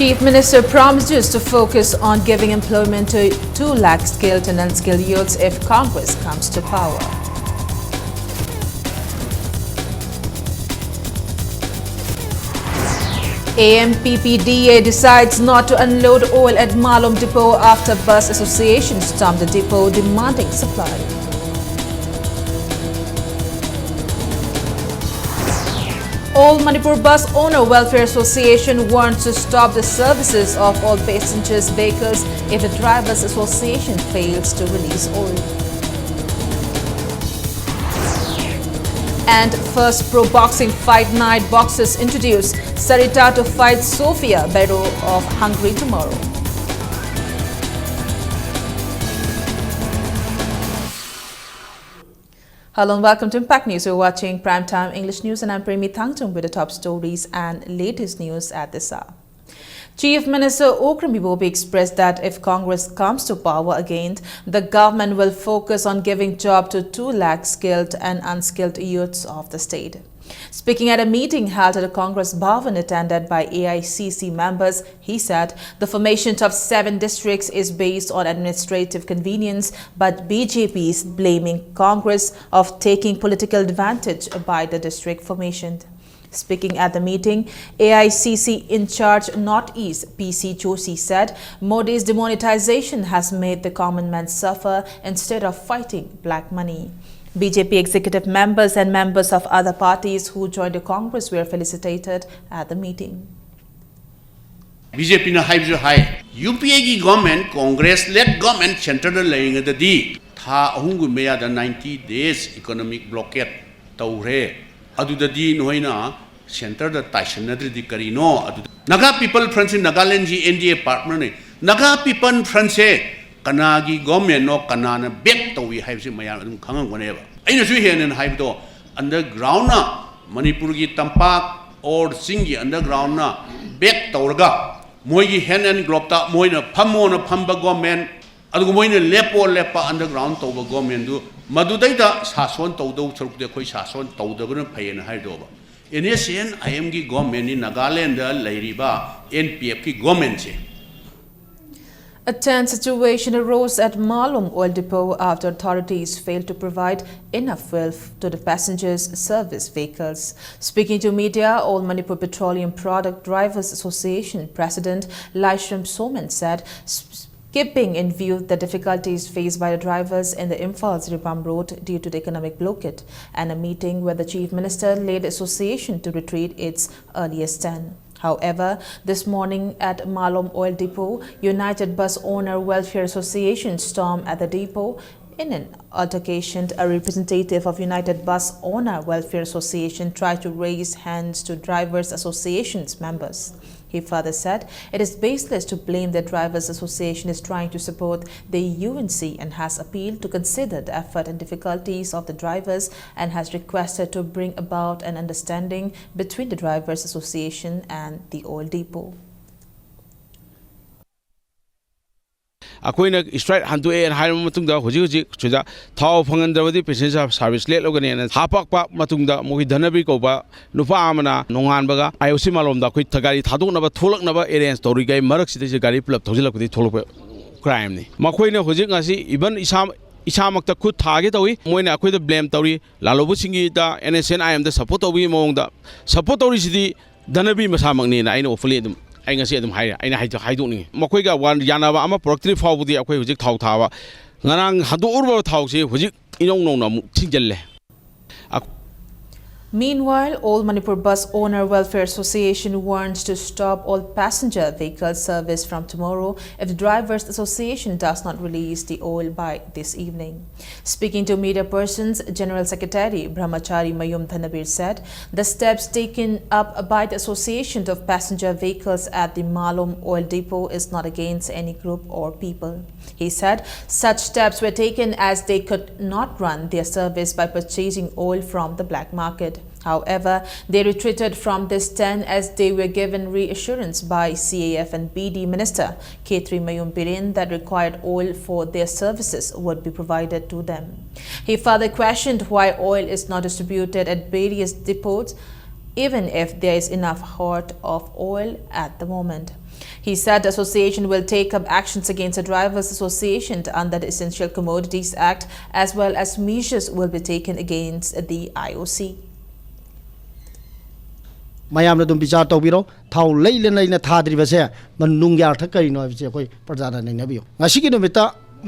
Chief Minister promises to focus on giving employment to 2 lakh skilled and unskilled youths if Congress comes to power. AMPPDA decides not to unload oil at Malom Depot after bus association stormed the depot demanding supply. All Manipur Bus Owner Welfare Association wants to stop the services of all passengers' vehicles if the Drivers Association fails to release oil. And first pro boxing fight night, boxers introduce Sarita to fight Sofia Bero of Hungary tomorrow. Hello and welcome to Impact News. You're watching Primetime English News and I'm Premi Thangtung with the top stories and latest news at this hour. Chief Minister Okram Ibobi expressed that if Congress comes to power again, the government will focus on giving job to 2 lakh skilled and unskilled youths of the state. Speaking at a meeting held at the Congress Bhavan attended by AICC members, he said the formation of 7 districts is based on administrative convenience, but BJP is blaming Congress of taking political advantage by the district formation. Speaking at the meeting, AICC in charge Northeast PC Joshi said Modi's demonetization has made the common man suffer instead of fighting black money. BJP executive members and members of other parties who joined the Congress were felicitated at the meeting. BJP na haibju hai UPA ki government Congress led government center da laying da di tha ahungu meya da 90 days economic blockade tawre adu da di noina center da taishan na di karino adu Naga people friends in Nagaland ji NDA partner ne Naga people friends se Kanagi government no kanana back to we have maya kangang whenever. I know you here in Haibdo underground na Manipur gi tampak or singi underground na back torga Moigi hen and glopta moina pamona pamba government adu moina lepa underground to government do Madudata Sason Todo Churk de Koi Sason Todo pay and Haidoba. In ASEAN, I am gi government in Nagaland, Lairiba, NPF ki government. A tense situation arose at Malom Oil Depot after authorities failed to provide enough fuel to the passengers' service vehicles. Speaking to media, All Manipur Petroleum Product Drivers Association President Laishram Soman said, keeping in view the difficulties faced by the drivers in the Imphal-Sripam road due to the economic blockade, and a meeting where the Chief Minister led the association to retreat its earlier stand. However, this morning at Malom Oil Depot, United Bus Owner Welfare Association stormed at the depot. In an altercation, a representative of United Bus Owner Welfare Association tried to raise hands to Drivers Association's members. He further said it is baseless to blame the Drivers Association is trying to support the UNC and has appealed to consider the effort and difficulties of the drivers and has requested to bring about an understanding between the Drivers Association and the oil depot. Akoina straight handu and hire matungda huji chuda thao phangandrawadi passenger service late logani and hapak pa matungda mohi dhanabi ko ba nupa amana nongan baga IOC malom da koi thagari thaduk naba tholak naba area story gai marak sida gari plap thojilak di tholok crime ni makoina huji ngasi even isamakta khut thage tawi moina akoi da blame tawi lalobu singi da NSN I am the support tawi mong da support tawi sidi dhanabi masamak ni na aino fully I can see them high. I don't know. Makoiga one Yanava, I'm a productive for the Aquatic Tower. Narang Hadu Urba Tausi, which you don't know, Tigel. Meanwhile, All Manipur Bus Owner Welfare Association warns to stop all passenger vehicle service from tomorrow if the Drivers Association does not release the oil by this evening. Speaking to media persons, General Secretary Brahmachari Mayum Dhanabir said the steps taken up by the Association of Passenger Vehicles at the Malom Oil Depot is not against any group or people. He said such steps were taken as they could not run their service by purchasing oil from the black market. However, they retreated from this stand as they were given reassurance by CAF and BD Minister K3 Mayum Birin that required oil for their services would be provided to them. He further questioned why oil is not distributed at various depots even if there is enough hoard of oil at the moment. He said the association will take up actions against the Drivers Association under the Essential Commodities Act, as well as measures will be taken against the IOC. mayamna dum bichar tawbiro thaw leina thadri base man nungyar thakari no bise koi prajana naina biyo ngasi ki numita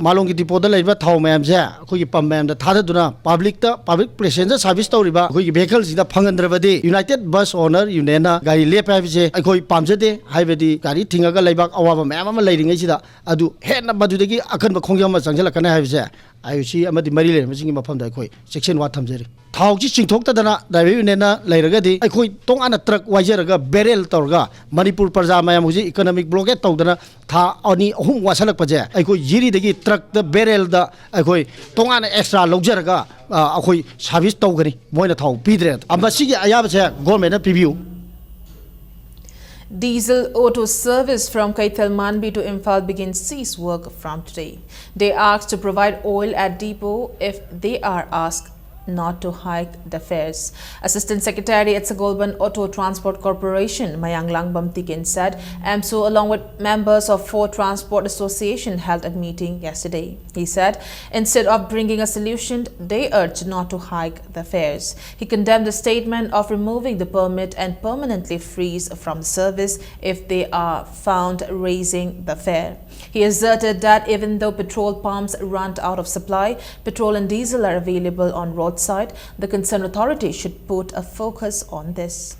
malong ki dipoda leiba thaw mayam se koi ki pam mayam da thadaduna public passenger service tawriba koi ki vehicle sida phangandrabadi United Bus Owner Union na gari lepa bise koi pamjade haibedi gari thingaga leibak awaba mayam ama leiringai sida adu henna madudagi akhan ba khongjam ma changjala kana haibise IOC amadi mari le masingi mafam da koi section wa thamjeri thau chi chingthok ta dana driver union na leiragadi koi tong ana truck wajeraga barrel torga Manipur parja mayam huji economic blockade tawdana tha ani ahum wasalak paje koi jiri dagi truck da barrel da koi tong ana extra lojeraga koi service tawgani moina thau pidre ambasigi ayaba se government na preview. Diesel auto service from Kaithal Manbi to Imphal begins cease work from today. They asked to provide oil at depot if they are asked not to hike the fares. Assistant Secretary at Sagolban Auto Transport Corporation, Mayang Langbam Tikin, said AMSO along with members of 4 Transport Association held a meeting yesterday. He said instead of bringing a solution, they urged not to hike the fares. He condemned the statement of removing the permit and permanently freeze from the service if they are found raising the fare. He asserted that even though petrol pumps run out of supply, petrol and diesel are available on roadside, the concerned authority should put a focus on this.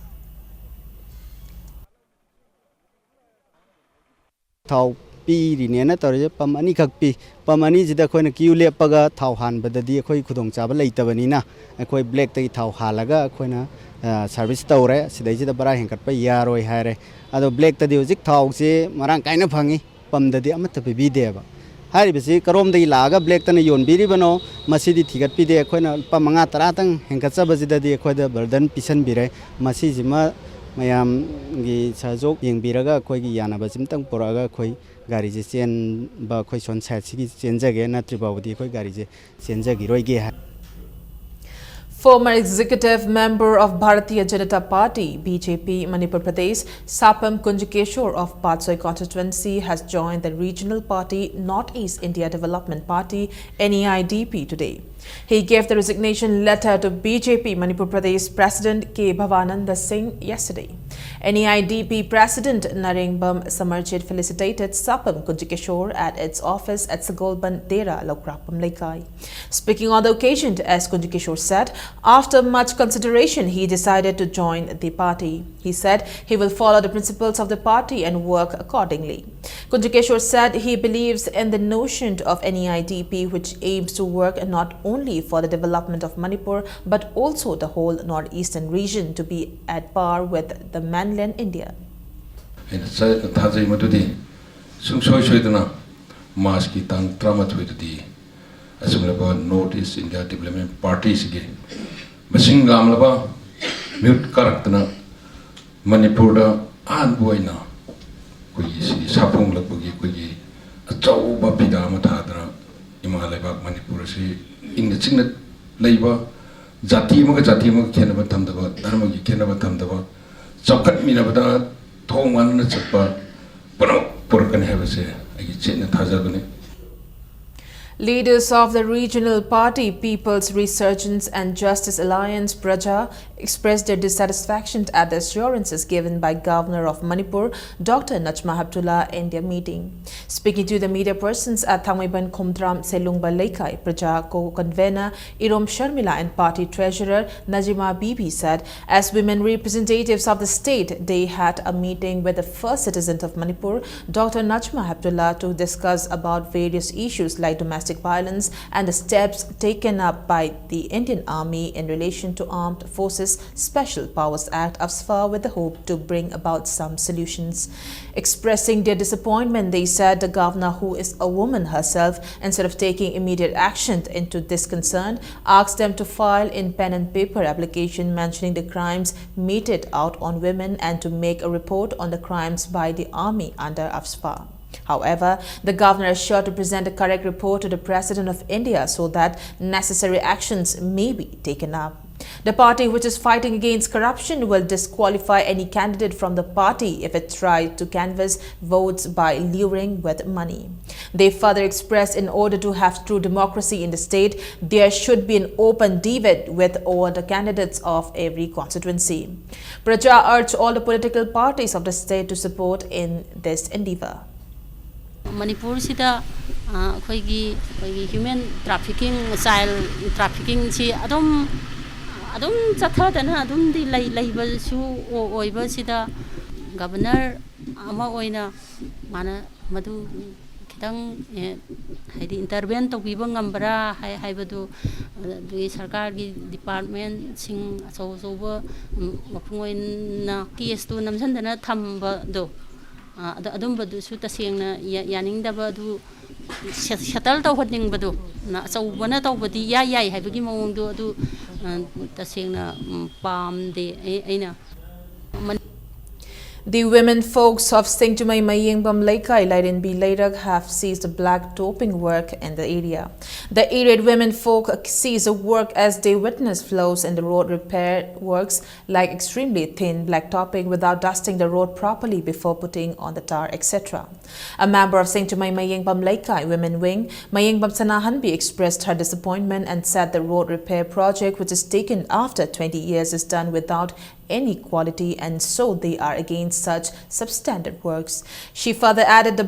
Thau pi ri ne na tor pam ani khak pi pam ani jida khoi na kiu lepaga thau han badadi khoi khudong chaba leitabani na khoi black tai thau halaga khoi na service tawre sidai jida bara hengkat pa yaroi haire ado black ta di jik thau se marang kaina phangi pam dadi amata pe bi deba hari bisi karom dai laga black ta na yon biri bano masidi thigat pi de khoi na pa manga tara tang hengkat chaba jida di khoi da burden pisan bire masi jima mayam gi sajok yengbiraga khoi gi yana ba jimtang poraga khoi gari je chen ba khoi son sa chi chen jage na tribawdi khoi gari je chen jagi roi ge. Former executive member of Bharatiya Janata Party (BJP) Manipur Pradesh, Sapam Kunjikeshwar of Patsoi constituency has joined the regional party North East India Development Party (NEIDP) today. He gave the resignation letter to BJP Manipur Pradesh President K. Bhavananda Singh yesterday. NEIDP President Naringbam Samarjit felicitated Sapam Kunjikeshwar at its office at Sagolban Dera, Lokrapam Laikai. Speaking on the occasion, as Kunjikeshwar said, after much consideration, he decided to join the party. He said he will follow the principles of the party and work accordingly. Kunjikeshwar said he believes in the notion of NEIDP, which aims to work not only for the development of Manipur, but also the whole northeastern region to be at par with the mainland India. North East India Development Party Masing Lamlaba Mute Karakana Manipur Anboina Kuyi Sapung Lapugi Kuyi a Chow Bapida Matadra Imalaba Manipur in the Signet Labor Zatima Kenaba Tamdaba Dharmagi Kenaba Tamdaba Chokat Minabada Tongan Chapa Pano Purkan have a say I get Chin Tazabane. Leaders of the regional party People's Resurgence and Justice Alliance Praja expressed their dissatisfaction at the assurances given by Governor of Manipur, Dr. Najma Heptullah, in their meeting. Speaking to the media persons at Thangmaiban Khomdram Selungba Laikai, Praja co-convener Irom Sharmila and party treasurer Najima Bibi said, as women representatives of the state, they had a meeting with the first citizen of Manipur, Dr. Najma Heptullah, to discuss about various issues like domestic violence and the steps taken up by the Indian Army in relation to Armed Forces Special Powers Act of SFA with the hope to bring about some solutions. Expressing their disappointment, they said the governor, who is a woman herself, instead of taking immediate action into this concern, asked them to file in pen and paper application mentioning the crimes meted out on women and to make a report on the crimes by the army under AFSPA. However, the governor is sure to present a correct report to the President of India so that necessary actions may be taken up. The party, which is fighting against corruption, will disqualify any candidate from the party if it tries to canvass votes by luring with money. They further expressed in order to have true democracy in the state, there should be an open debate with all the candidates of every constituency. Praja urged all the political parties of the state to support in this endeavor. Manipur sida human trafficking, child trafficking si adum chathadana adum di laiba su oiba sida governor ama oina mana madu kitang haidi intervene to biba ngambra haibadu the sarkar gi department sing so mapungoina case to namsandana thamba do adumba su tasengna yaningdaba du settle tawhadningbadu na achawbana tawbadi yai haibagi mawongdo adu tasengna pamde aina. The women folks of Singtumay Mayengbam Laikai Lairin B. Lairag have seized black doping work in the area. The irate women folk seized the work as they witnessed flows in the road repair works like extremely thin black topping without dusting the road properly before putting on the tar, etc. A member of Singtumay Mayengbam Laikai Women Wing, Mayengbam Sanahanbi, expressed her disappointment and said the road repair project, which is taken after 20 years, is done without any quality, and so they are against such substandard works. She further added the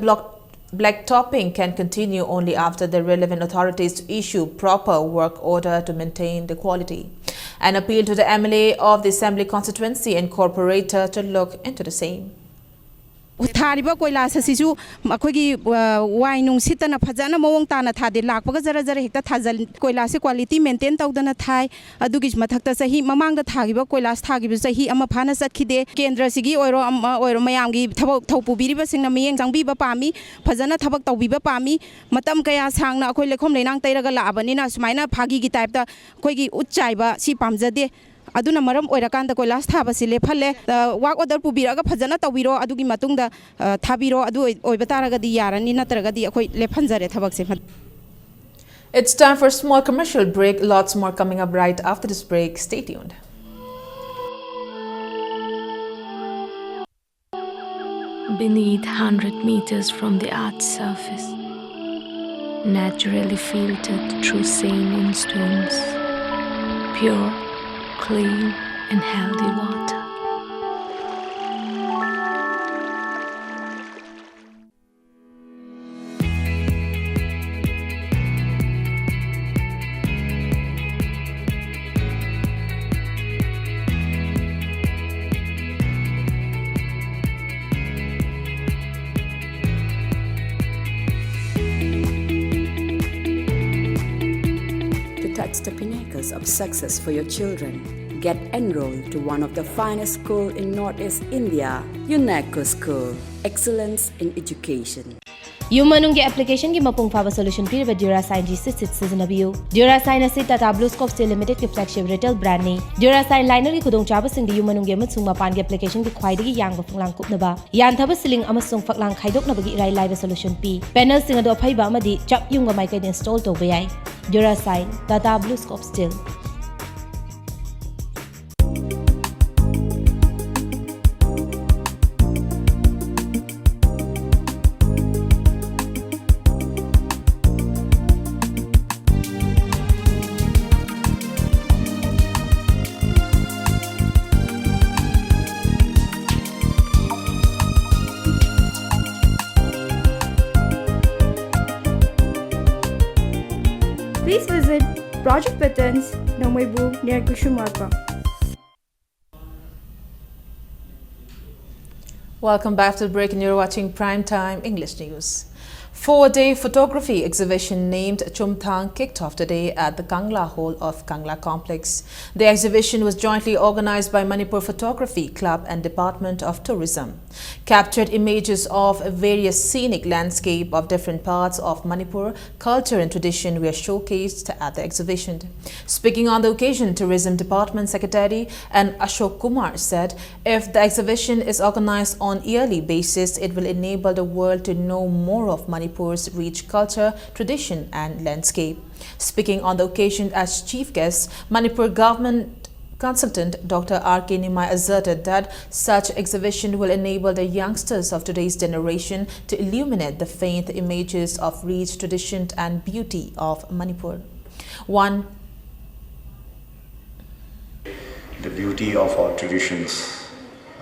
black topping can continue only after the relevant authorities issue proper work order to maintain the quality. An appeal to the MLA of the Assembly constituency and corporator to look into the same. Thariba koilasa sisu akogi wainung sitana phajana mawong tana thade lakpaga jara hekta thajal koilase quality maintain tawdana thai adugi mathakta sahi mamangda thagiba koilas thagiba sahi ama phana satkhide kendra sigi oiro mayamgi thabak thopubiriba singna miyeng jangbiba pami phajana thabak tawbiba pami matam kaya sangna akoi lekhom leinang tairaga labanina sumaina phagi gi type ta koigi uchchaiba si pamjade aduna maram oirakanda koilas thaba sile phalle work order pubiraga phajana tawbiro adugi matungda thabiro adu oibataraga di yarani natraga di akoi lephanjare thabakse. It's time for a small commercial break. Lots more coming up right after this break. Stay tuned. Beneath 100 meters from the Earth's surface, naturally filtered through saline stones, pure, clean and healthy water. To touch the pinnacles of success for your children, get enrolled to one of the finest schools in Northeast India, UNESCO School. Excellence in Education. Yumanungi application ki mapung faba solution pir Durasign G6 seasonabio. Durasign asi Tata Blue Scope Steel Limited ki flagship retail brand ni. Durasign liner ki khudong chaba sing di yumanungi amasung mapan ki application ki khwaidagi yang phanglang kupnaba. Yan thaba siling amasung phaklang khaidoknaba gi irai laiba solution pi. Panel sing ado phaiba amadi chap yung gamai kai install to bayai. Durasign Tata Blue Scope Steel. Please visit Project Patterns, Namwebu near Kushumarpa. Welcome back to the break, and you're watching Primetime English News. 4-day photography exhibition named Chumthang kicked off today at the Kangla Hall of Kangla Complex. The exhibition was jointly organized by Manipur Photography Club and Department of Tourism. Captured images of various scenic landscape of different parts of Manipur, culture and tradition were showcased at the exhibition. Speaking on the occasion, Tourism Department Secretary and Ashok Kumar said, if the exhibition is organized on yearly basis, it will enable the world to know more of Manipur's rich culture, tradition and landscape. Speaking on the occasion as chief guest, Manipur government consultant Dr. R.K. Nimai asserted that such exhibition will enable the youngsters of today's generation to illuminate the faint images of rich tradition and beauty of Manipur. The beauty of our traditions.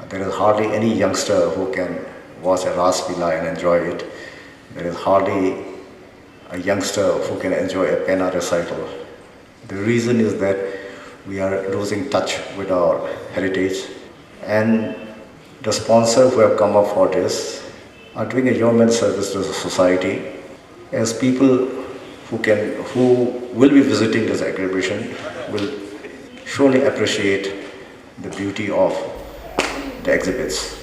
There is hardly any youngster who can watch a Ras Leela and enjoy it. There is hardly a youngster who can enjoy a Pena recital. The reason is that we are losing touch with our heritage, and the sponsors who have come up for this are doing a yeoman's service to the society, as people who will be visiting this exhibition will surely appreciate the beauty of the exhibits.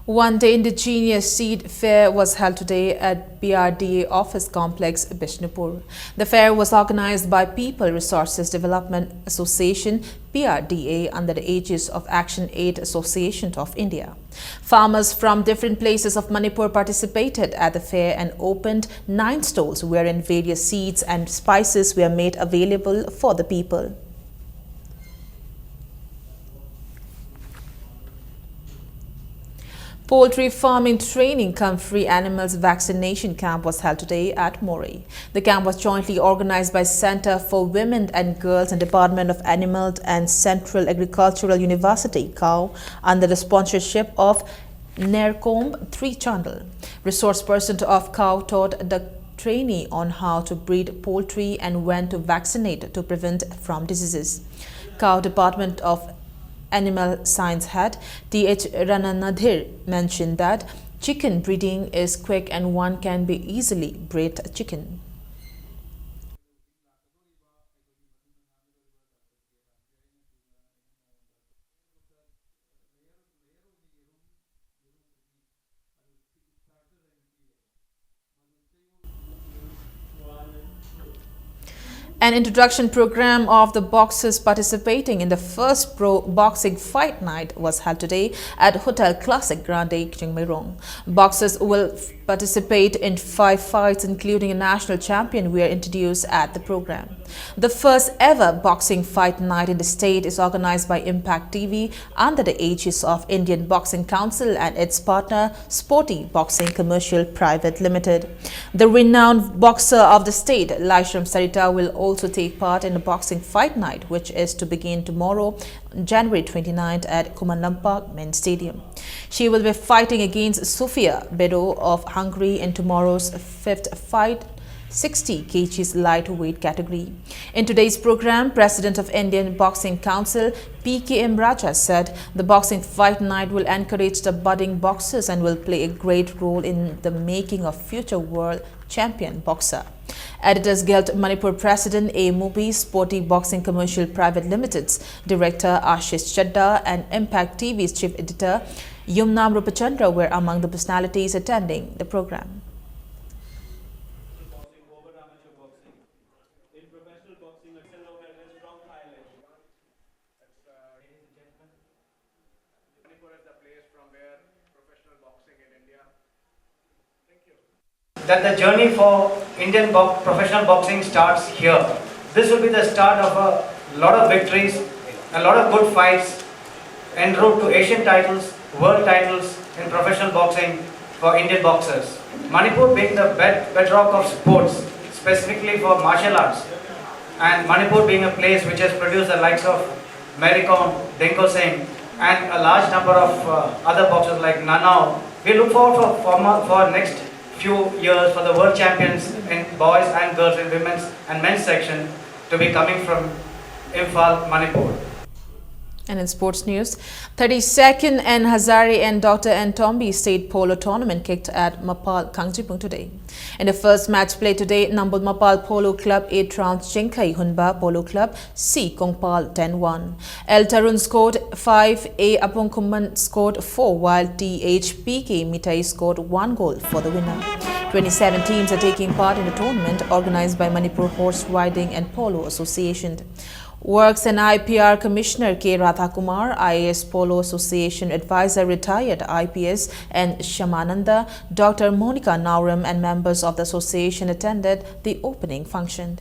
One-day indigenous seed fair was held today at BRDA Office Complex, Bishnupur. The fair was organized by People Resources Development Association, BRDA, under the aegis of Action Aid Association of India. Farmers from different places of Manipur participated at the fair and opened 9 stalls wherein various seeds and spices were made available for the people. Poultry farming training cum free animals vaccination camp was held today at Moree. The camp was jointly organized by Center for Women and Girls and Department of Animal and Central Agricultural University, COW, under the sponsorship of Nercombe 3 Channel. Resource person of COW taught the trainee on how to breed poultry and when to vaccinate to prevent from diseases. COW Department of Animal Science Head T.H. Rananadhir mentioned that chicken breeding is quick and one can be easily breed a chicken. An introduction program of the boxers participating in the first pro boxing fight night was held today at Hotel Classic Grande, Chingmairong. Boxers will participate in 5 fights, including a national champion, were introduced at the program. The first ever boxing fight night in the state is organized by Impact TV under the aegis of Indian Boxing Council and its partner Sporty Boxing Commercial Private Limited. The renowned boxer of the state, Laishram Sarita, will also take part in the boxing fight night, which is to begin tomorrow, January 29th at Kumalampak Main Stadium. She will be fighting against Sofia Bedo of Hungary in tomorrow's 5th fight, 60 kgs lightweight category. In today's program, President of Indian Boxing Council PKM Raja said the boxing fight night will encourage the budding boxers and will play a great role in the making of future world champion boxer. Editors Guild Manipur President A. Mubi, Sporty Boxing Commercial Private Limited's Director Ashish Chadda and Impact TV's Chief Editor Yumnam Rupachandra were among the personalities attending the program. That the journey for Indian professional boxing starts here. This will be the start of a lot of victories, a lot of good fights, en route to Asian titles, world titles in professional boxing for Indian boxers. Manipur being the bedrock of sports, specifically for martial arts, and Manipur being a place which has produced the likes of Mary Kom, Denko Singh, and a large number of other boxers like Nanao. We look forward for next few years for the world champions in boys and girls in women's and men's section to be coming from Imphal, Manipur. And in sports news, 32nd and Hazare and Dr. Ntombi State Polo Tournament kicked at Mapal, Kangjipung today. In the first match played today, Nambul Mapal Polo Club 8 rounds Chinkai Hunba Polo Club C Kongpal 10-1. El Tarun scored 5, A Apongkuman scored 4, while THPK Mitai scored 1 goal for the winner. 27 teams are taking part in the tournament organized by Manipur Horse Riding and Polo Association. Works and IPR Commissioner K. Radhakumar, IAS Polo Association Advisor Retired IPS and Shamananda, Dr. Monica Nauram and members of the association attended the opening function.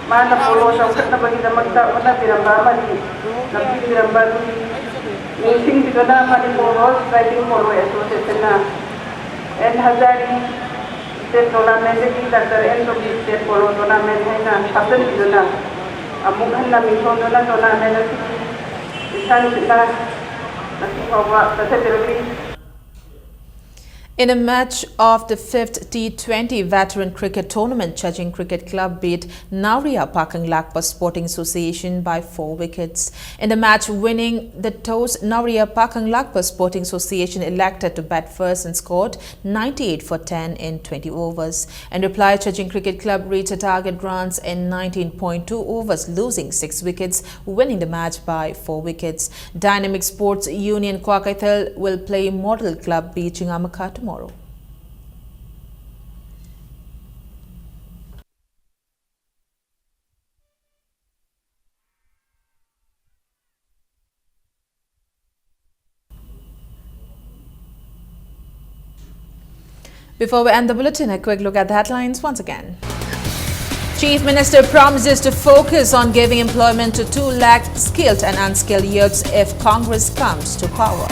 Mana polo sa na bagi na magda na pinamba mali na pinamba meeting dito na Manipur riding polo association na and Hazari state tournament ki Dr. end of state polo tournament hai na sabdan dito na amughan na mission na tournament na isan sila nasipawa sa February. In a match of the 5th T20 Veteran Cricket Tournament, Chajing Cricket Club beat Nauria Pakang Lakpa Sporting Association by 4 wickets. In the match winning the toss, Nauria Pakang Lakpa Sporting Association elected to bat first and scored 98 for 10 in 20 overs. In reply, Chajing Cricket Club reached a target runs in 19.2 overs, losing 6 wickets, winning the match by 4 wickets. Dynamic Sports Union Kwakaithal will play Model Club B Chingamaka tomorrow. Before we end the bulletin, a quick look at the headlines once again. Chief Minister promises to focus on giving employment to 2 lakh skilled and unskilled youths if Congress comes to power.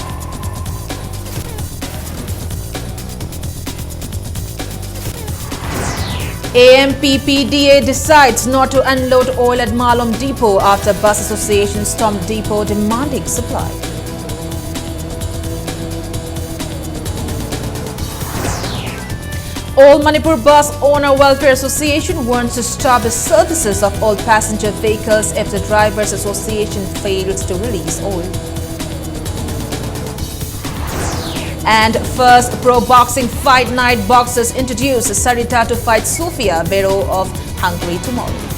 AMPPDA decides not to unload oil at Malom Depot after bus association stormed depot demanding supply. All Manipur Bus Owner Welfare Association wants to stop the services of all passenger vehicles if the Drivers Association fails to release oil. And first pro boxing fight night, boxers introduce Sarita to fight Sofia Bero of Hungary tomorrow.